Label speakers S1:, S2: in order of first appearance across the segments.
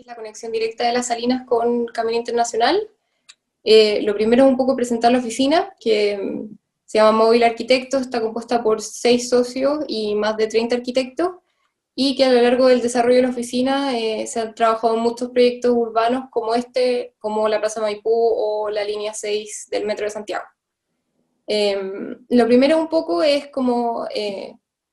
S1: que es la conexión directa de Las Salinas con Camino Internacional. Lo primero es un poco presentar la oficina, que se llama Móvil Arquitectos, está compuesta por 6 socios y más de 30 arquitectos, y que a lo largo del desarrollo de la oficina se han trabajado en muchos proyectos urbanos como este, como la Plaza Maipú o la línea 6 del Metro de Santiago. Lo primero un poco es como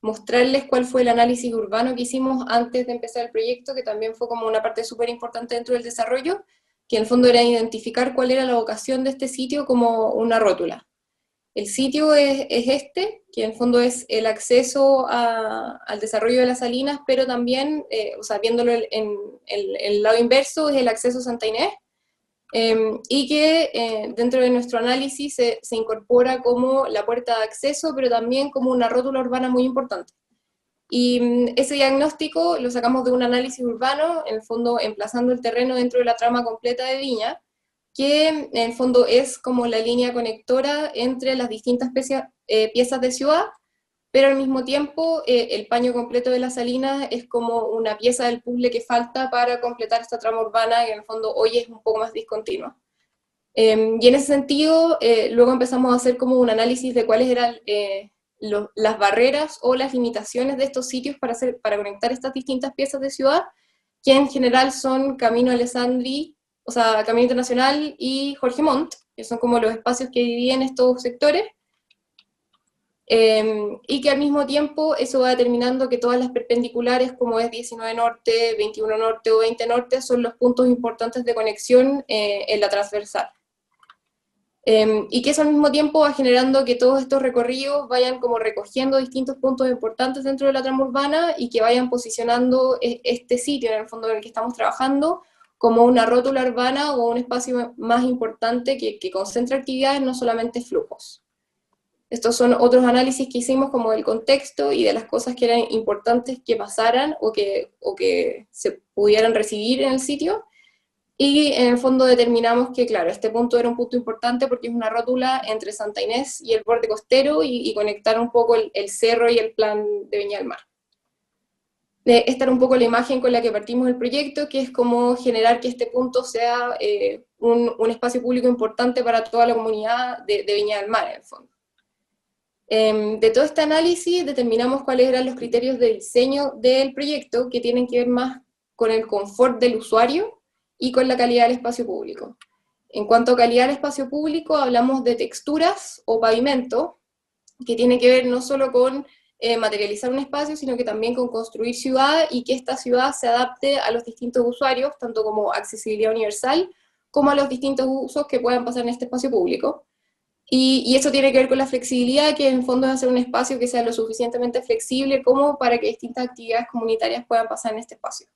S1: mostrarles cuál fue el análisis urbano que hicimos antes de empezar el proyecto, que también fue como una parte súper importante dentro del desarrollo, que en el fondo era identificar cuál era la vocación de este sitio como una rótula. El sitio es este, que en el fondo es el acceso al desarrollo de las salinas, pero también, o sea, viéndolo en el lado inverso, es el acceso a Santa Inés, y que dentro de nuestro análisis se incorpora como la puerta de acceso, pero también como una rótula urbana muy importante. Y ese diagnóstico lo sacamos de un análisis urbano, en el fondo emplazando el terreno dentro de la trama completa de Viña, que en el fondo es como la línea conectora entre las distintas piezas de ciudad, pero al mismo tiempo el paño completo de las salinas es como una pieza del puzzle que falta para completar esta trama urbana, que en el fondo hoy es un poco más discontinua. Y en ese sentido, luego empezamos a hacer como un análisis de cuáles eran las barreras o las limitaciones de estos sitios para conectar estas distintas piezas de ciudad, que en general son Camino Alessandri, o sea, Camino Internacional y Jorge Montt, que son como los espacios que dividen estos sectores, y que al mismo tiempo eso va determinando que todas las perpendiculares, como es 19 Norte, 21 Norte o 20 Norte, son los puntos importantes de conexión en la transversal. Y que eso al mismo tiempo va generando que todos estos recorridos vayan como recogiendo distintos puntos importantes dentro de la trama urbana y que vayan posicionando este sitio, en el fondo en el que estamos trabajando, como una rótula urbana o un espacio más importante que concentra actividades, no solamente flujos. Estos son otros análisis que hicimos como del contexto y de las cosas que eran importantes que pasaran o que se pudieran recibir en el sitio. Y en el fondo determinamos que, claro, este punto era un punto importante porque es una rótula entre Santa Inés y el borde costero y conectar un poco el cerro y el plan de Viña del Mar. Esta era un poco la imagen con la que partimos el proyecto, que es como generar que este punto sea un espacio público importante para toda la comunidad de Viña del Mar, en el fondo. De todo este análisis determinamos cuáles eran los criterios de diseño del proyecto, que tienen que ver más con el confort del usuario y con la calidad del espacio público. En cuanto a calidad del espacio público, hablamos de texturas o pavimento, que tiene que ver no solo con materializar un espacio, sino que también con construir ciudad y que esta ciudad se adapte a los distintos usuarios, tanto como accesibilidad universal, como a los distintos usos que puedan pasar en este espacio público. Y eso tiene que ver con la flexibilidad, que en el fondo es hacer un espacio que sea lo suficientemente flexible como para que distintas actividades comunitarias puedan pasar en este espacio.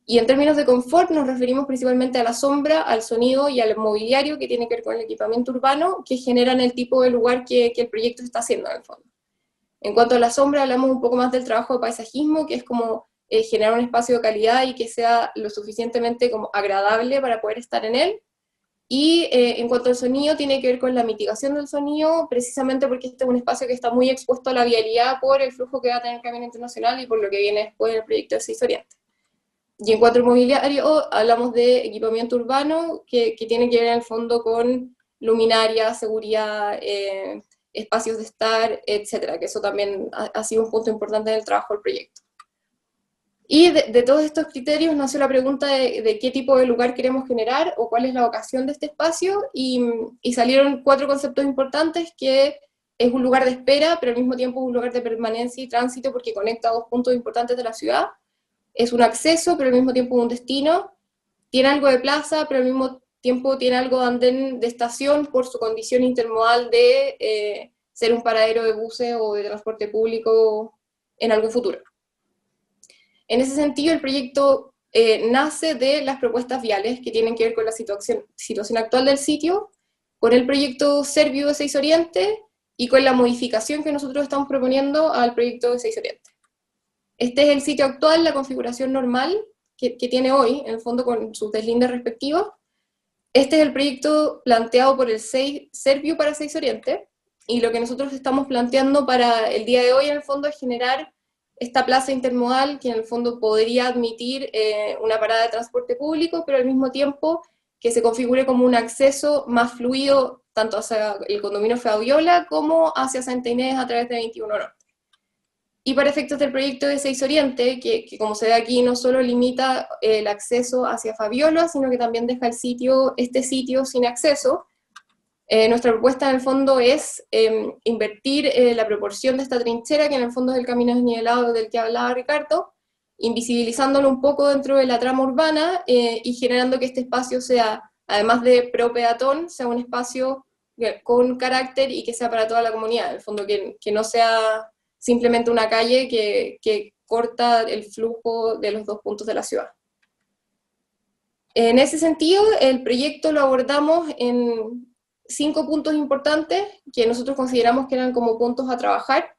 S1: Y en términos de confort nos referimos principalmente a la sombra, al sonido y al mobiliario, que tiene que ver con el equipamiento urbano, que generan el tipo de lugar que el proyecto está haciendo en el fondo. En cuanto a la sombra, hablamos un poco más del trabajo de paisajismo, que es como generar un espacio de calidad y que sea lo suficientemente como agradable para poder estar en él. Y en cuanto al sonido, tiene que ver con la mitigación del sonido, precisamente porque este es un espacio que está muy expuesto a la vialidad por el flujo que va a tener el Camino Internacional y por lo que viene después del proyecto de 6 Oriente. Y en cuanto al mobiliario, hablamos de equipamiento urbano, que tiene que ver en el fondo con luminaria, seguridad, espacios de estar, etcétera, que eso también ha sido un punto importante en el trabajo del proyecto. Y de todos estos criterios nació la pregunta de qué tipo de lugar queremos generar o cuál es la vocación de este espacio, y salieron 4 conceptos importantes, que es un lugar de espera, pero al mismo tiempo un lugar de permanencia y tránsito porque conecta 2 puntos importantes de la ciudad, es un acceso, pero al mismo tiempo un destino, tiene algo de plaza, pero al mismo tiempo tiene algo de andén de estación por su condición intermodal de ser un paradero de buses o de transporte público en algún futuro. En ese sentido, el proyecto nace de las propuestas viales que tienen que ver con la situación actual del sitio, con el proyecto Servio de 6 Oriente y con la modificación que nosotros estamos proponiendo al proyecto de 6 Oriente. Este es el sitio actual, la configuración normal que tiene hoy, en el fondo con sus deslindes respectivos. Este es el proyecto planteado por el Servio para 6 Oriente, y lo que nosotros estamos planteando para el día de hoy, en el fondo, es generar esta plaza intermodal que en el fondo podría admitir una parada de transporte público, pero al mismo tiempo que se configure como un acceso más fluido tanto hacia el condominio Fabiola como hacia Santa Inés a través de 21 Norte. Y para efectos del proyecto de 6 Oriente, que como se ve aquí no solo limita el acceso hacia Fabiola, sino que también deja este sitio sin acceso, nuestra propuesta en el fondo es invertir la proporción de esta trinchera, que en el fondo es el camino desnivelado del que hablaba Ricardo, invisibilizándolo un poco dentro de la trama urbana y generando que este espacio sea, además de pro peatón, sea un espacio con carácter y que sea para toda la comunidad, en el fondo que no sea simplemente una calle que corta el flujo de los dos puntos de la ciudad. En ese sentido, el proyecto lo abordamos en 5 puntos importantes que nosotros consideramos que eran como puntos a trabajar.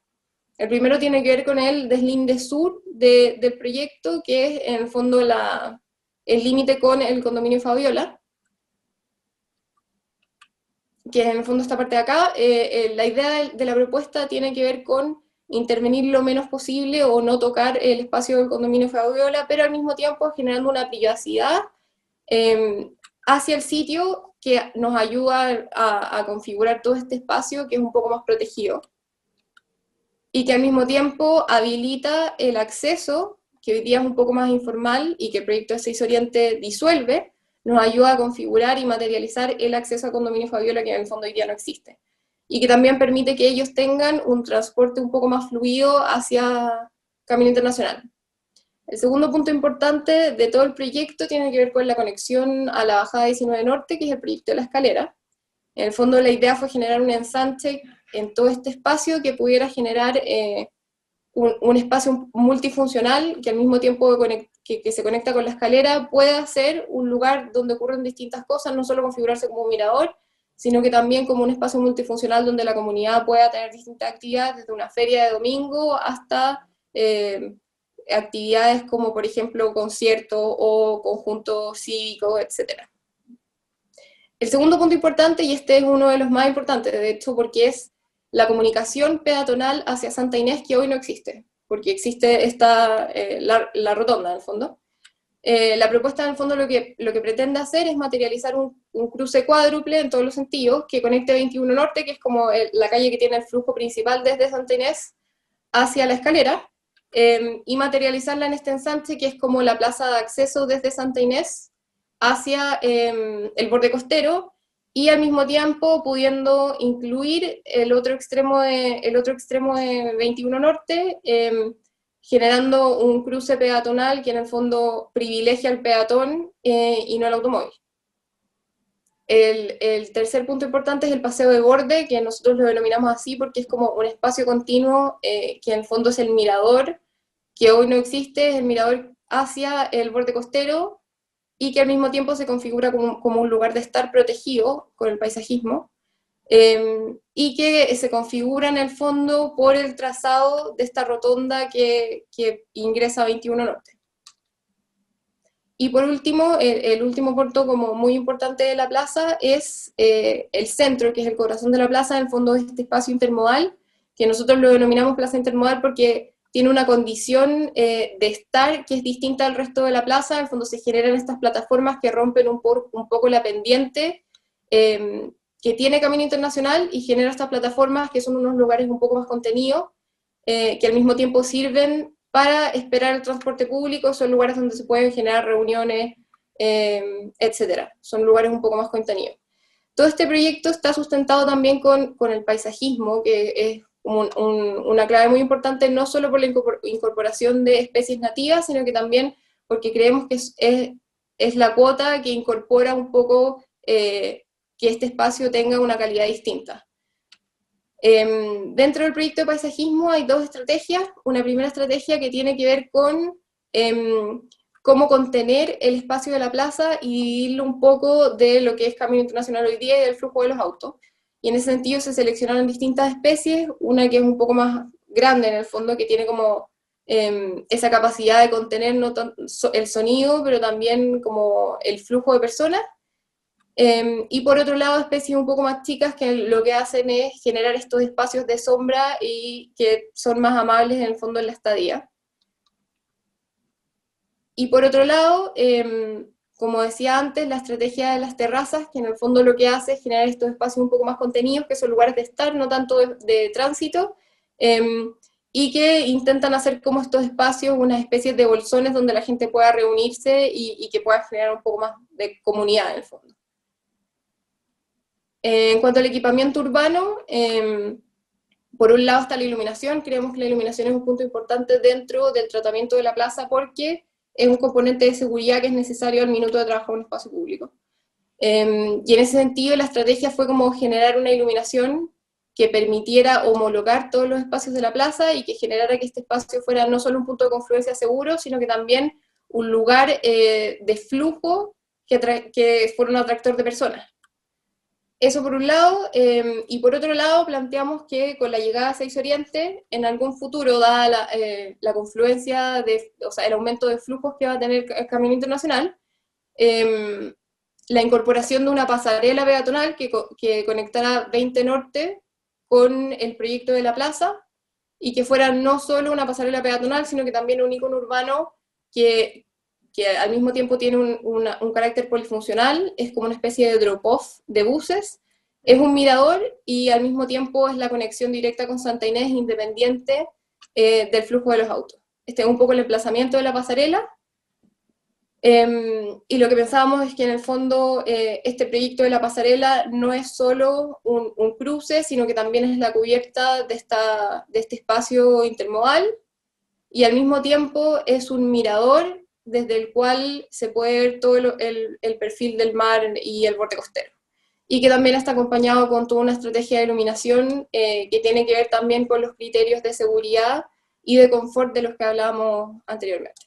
S1: El primero tiene que ver con el deslinde sur del proyecto, que es en el fondo el límite con el condominio Fabiola, que es en el fondo esta parte de acá. La idea de la propuesta tiene que ver con intervenir lo menos posible o no tocar el espacio del condominio Fabiola, pero al mismo tiempo generando una privacidad hacia el sitio que nos ayuda a configurar todo este espacio que es un poco más protegido y que al mismo tiempo habilita el acceso, que hoy día es un poco más informal y que el proyecto de 6 Oriente disuelve, nos ayuda a configurar y materializar el acceso a condominio Fabiola que en el fondo hoy día no existe. Y que también permite que ellos tengan un transporte un poco más fluido hacia Camino Internacional. El segundo punto importante de todo el proyecto tiene que ver con la conexión a la bajada 19 Norte, que es el proyecto de la escalera. En el fondo la idea fue generar un ensanche en todo este espacio que pudiera generar un espacio multifuncional que al mismo tiempo que se conecta con la escalera pueda ser un lugar donde ocurren distintas cosas, no solo configurarse como un mirador, sino que también como un espacio multifuncional donde la comunidad pueda tener distintas actividades, desde una feria de domingo hasta actividades como, por ejemplo, conciertos o conjuntos cívicos, etc. El segundo punto importante, y este es uno de los más importantes, de hecho, porque es la comunicación peatonal hacia Santa Inés, que hoy no existe, porque existe la rotonda, en el fondo. La propuesta, en el fondo, lo que pretende hacer es materializar un cruce cuádruple en todos los sentidos, que conecte 21 Norte, que es como la calle que tiene el flujo principal desde Santa Inés hacia la escalera, y materializarla en este ensanche, que es como la plaza de acceso desde Santa Inés hacia el borde costero, y al mismo tiempo pudiendo incluir el otro extremo de 21 Norte, generando un cruce peatonal que en el fondo privilegia al peatón y no al automóvil. El tercer punto importante es el paseo de borde, que nosotros lo denominamos así porque es como un espacio continuo que en el fondo es el mirador, que hoy no existe, es el mirador hacia el borde costero, y que al mismo tiempo se configura como un lugar de estar protegido con el paisajismo, y que se configura en el fondo por el trazado de esta rotonda que ingresa a 21 Norte. Y por último, el último punto como muy importante de la plaza es el centro, que es el corazón de la plaza, en el fondo es este espacio intermodal, que nosotros lo denominamos plaza intermodal porque tiene una condición de estar que es distinta al resto de la plaza. En el fondo se generan estas plataformas que rompen un poco la pendiente que tiene Camino Internacional y genera estas plataformas que son unos lugares un poco más contenidos, que al mismo tiempo sirven para esperar el transporte público, son lugares donde se pueden generar reuniones, etc. Son lugares un poco más contenidos. Todo este proyecto está sustentado también con el paisajismo, que es una clave muy importante, no solo por la incorporación de especies nativas, sino que también porque creemos que es la cuota que incorpora un poco que este espacio tenga una calidad distinta. Dentro del proyecto de paisajismo hay dos estrategias. Una primera estrategia que tiene que ver con cómo contener el espacio de la plaza y dividirlo un poco de lo que es Camino Internacional hoy día y del flujo de los autos. Y en ese sentido se seleccionaron distintas especies, una que es un poco más grande en el fondo, que tiene como esa capacidad de contener no el sonido, pero también como el flujo de personas. Y por otro lado, especies un poco más chicas que lo que hacen es generar estos espacios de sombra y que son más amables en el fondo en la estadía. Y por otro lado, como decía antes, la estrategia de las terrazas, que en el fondo lo que hace es generar estos espacios un poco más contenidos, que son lugares de estar, no tanto de tránsito, y que intentan hacer como estos espacios unas especies de bolsones donde la gente pueda reunirse y que pueda generar un poco más de comunidad en el fondo. En cuanto al equipamiento urbano, por un lado está la iluminación. Creemos que la iluminación es un punto importante dentro del tratamiento de la plaza porque es un componente de seguridad que es necesario al minuto de trabajar en un espacio público. Y en ese sentido la estrategia fue como generar una iluminación que permitiera homologar todos los espacios de la plaza y que generara que este espacio fuera no solo un punto de confluencia seguro, sino que también un lugar de flujo que fuera un atractor de personas. Eso por un lado, y por otro lado planteamos que con la llegada a 6 Oriente, en algún futuro, dada la confluencia, o sea, el aumento de flujos que va a tener el Camino Internacional, la incorporación de una pasarela peatonal que conectara 20 Norte con el proyecto de la plaza, y que fuera no solo una pasarela peatonal, sino que también un icono urbano que al mismo tiempo tiene un carácter polifuncional, es como una especie de drop-off de buses, es un mirador y al mismo tiempo es la conexión directa con Santa Inés independiente del flujo de los autos. Este es un poco el emplazamiento de la pasarela, y lo que pensábamos es que en el fondo este proyecto de la pasarela no es solo un cruce, sino que también es la cubierta de este espacio intermodal, y al mismo tiempo es un mirador desde el cual se puede ver todo el perfil del mar y el borde costero. Y que también está acompañado con toda una estrategia de iluminación que tiene que ver también con los criterios de seguridad y de confort de los que hablábamos anteriormente.